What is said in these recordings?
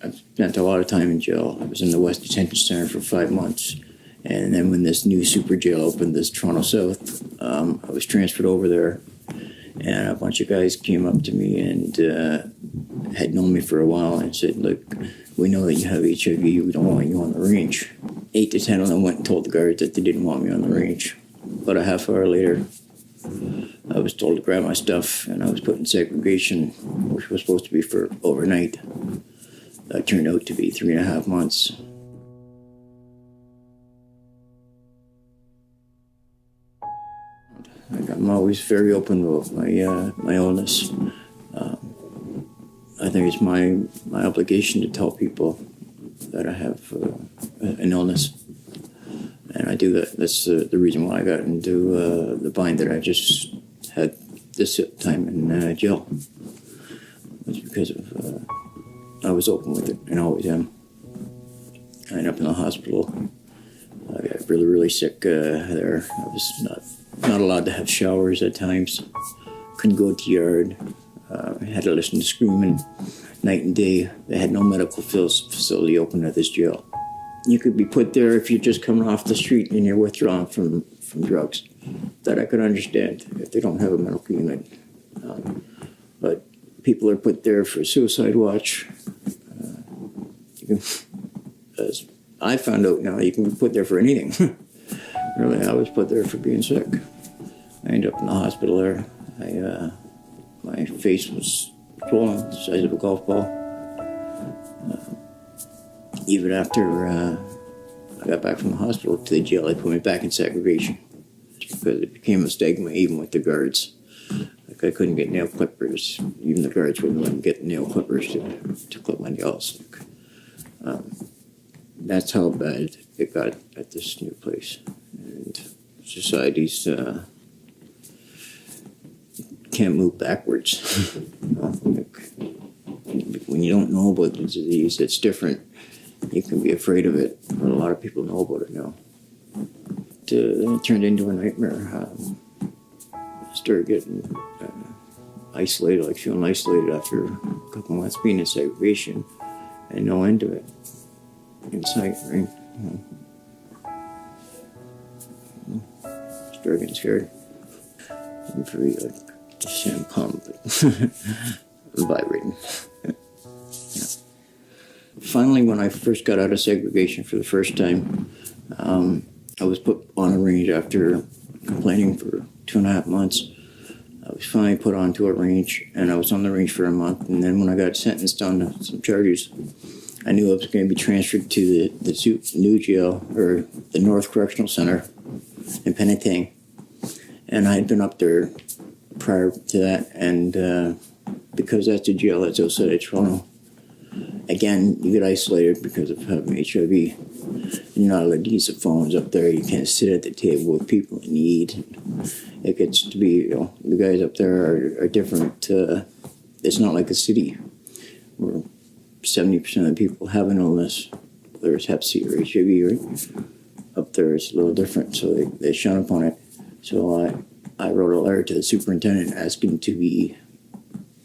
I spent a lot of time in jail. I was in the West Detention Center for 5 months. And then when this new super jail opened, this Toronto South, I was transferred over there. And a bunch of guys came up to me and had known me for a while and said, look, we know that you have HIV. We don't want you on the range. 8 to 10 of them went and told the guards that they didn't want me on the range. About a half hour later, I was told to grab my stuff, and I was put in segregation, which was supposed to be for overnight. That turned out to be 3.5 months. I'm always very open about my illness. I think it's my obligation to tell people that I have an illness. And I do that. That's the reason why I got into the bind that I just had this time in jail. It's because of I was open with it and always am. I ended up in the hospital. I got really, really sick there. I was not allowed to have showers at times. Couldn't go to the yard. I had to listen to screaming night and day. They had no medical facility open at this jail. You could be put there if you're just coming off the street and you're withdrawn from drugs. That I could understand if they don't have a medical unit. But people are put there for suicide watch. As I found out now, you can be put there for anything. Really, I was put there for being sick. I ended up in the hospital there. My face was swollen, the size of a golf ball. Even after I got back from the hospital to the jail, they put me back in segregation because it became a stigma even with the guards. Like I couldn't get nail clippers. Even the guards wouldn't let me get nail clippers to clip my nails. That's how bad it got at this new place. And society's can't move backwards. When you don't know about the disease, it's different. You can be afraid of it, but a lot of people know about it now. It turned into a nightmare. I started getting isolated, like feeling isolated after a couple months being in segregation and no end to it. Inside, right? Started getting scared. I'm very, just saying calm, but vibrating. Finally, when I first got out of segregation for the first time, I was put on a range after complaining for 2.5 months. I was finally put onto a range, and I was on the range for a month. And then when I got sentenced on some charges, I knew I was going to be transferred to the new jail, or the North Correctional Center in Penetang. And I had been up there prior to that, and because that's a jail that's outside of Toronto, again, you get isolated because of having HIV. You're not allowed to use the phones up there. You can't sit at the table with people in need. It gets to be, the guys up there are different. It's not like a city where 70% of the people have an illness, whether it's Hep C or HIV, right? Up there it's a little different, so they shun upon it. So I wrote a letter to the superintendent asking to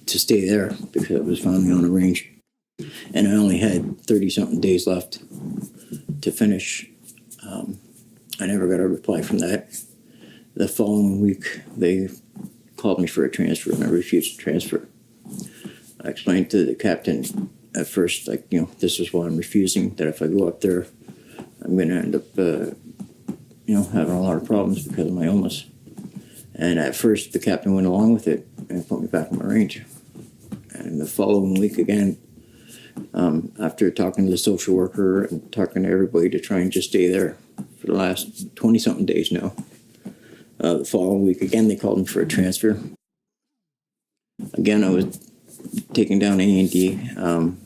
stay there because I was finally on a range. And I only had 30-something days left to finish. I never got a reply from that. The following week, they called me for a transfer, and I refused to transfer. I explained to the captain at first, this is why I'm refusing, that if I go up there, I'm going to end up, having a lot of problems because of my illness. And at first, the captain went along with it and put me back on my range. And the following week again, after talking to the social worker and talking to everybody to try and just stay there for the last 20-something days now. The following week, again, they called me for a transfer. Again, I was taken down A&D.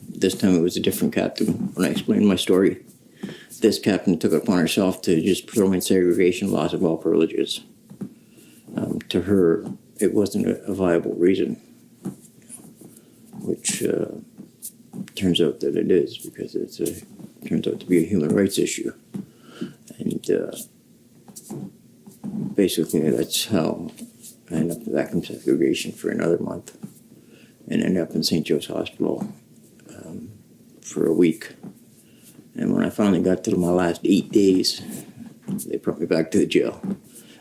This time it was a different captain. When I explained my story, this captain took it upon herself to just throw me in segregation, loss of all privileges. To her, it wasn't a viable reason, which turns out that it is, because it turns out to be a human rights issue. And basically that's how I ended up back in segregation for another month and ended up in St. Joe's Hospital for a week. And when I finally got to my last 8 days, they brought me back to the jail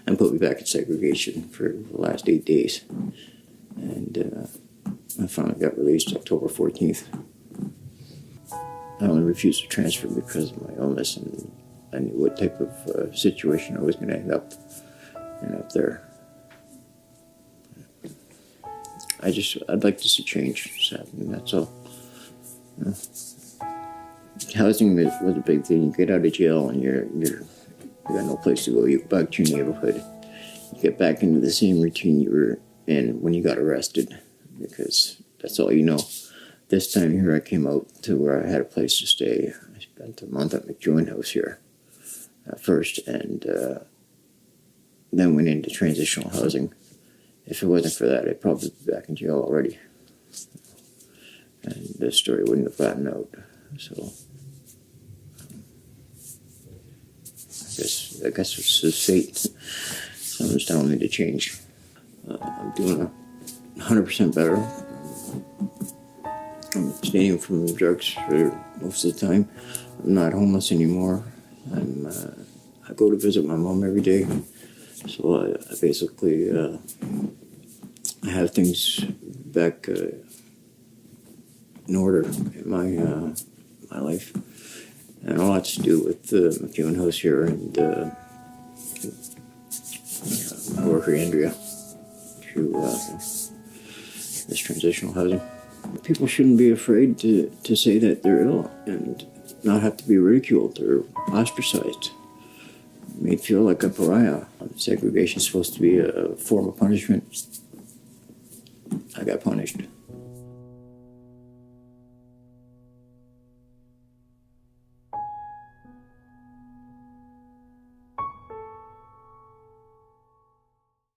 and put me back in segregation for the last 8 days. And I finally got released October 14th. I only refused to transfer because of my illness, and I knew what type of situation I was going to end up there. I'd like to see change happen, that's all. You know, housing was a big thing. You get out of jail and you got no place to go. You go back to your neighborhood. You get back into the same routine you were in when you got arrested, because that's all you know. This time here I came out to where I had a place to stay. I spent a month at McEwen House here at first, and then went into transitional housing. If it wasn't for that, I'd probably be back in jail already. And this story wouldn't have gotten out. So I guess it's just fate. Someone's telling me to change. I'm doing 100% better. I'm abstaining from drugs for most of the time. I'm not homeless anymore. I go to visit my mom every day. So I basically I have things back in order in my life, and a lot to do with the McEwen House here and my worker Andrea through this transitional housing. People shouldn't be afraid to say that they're ill and not have to be ridiculed or ostracized, made feel like a pariah. Segregation is supposed to be a form of punishment. I got punished.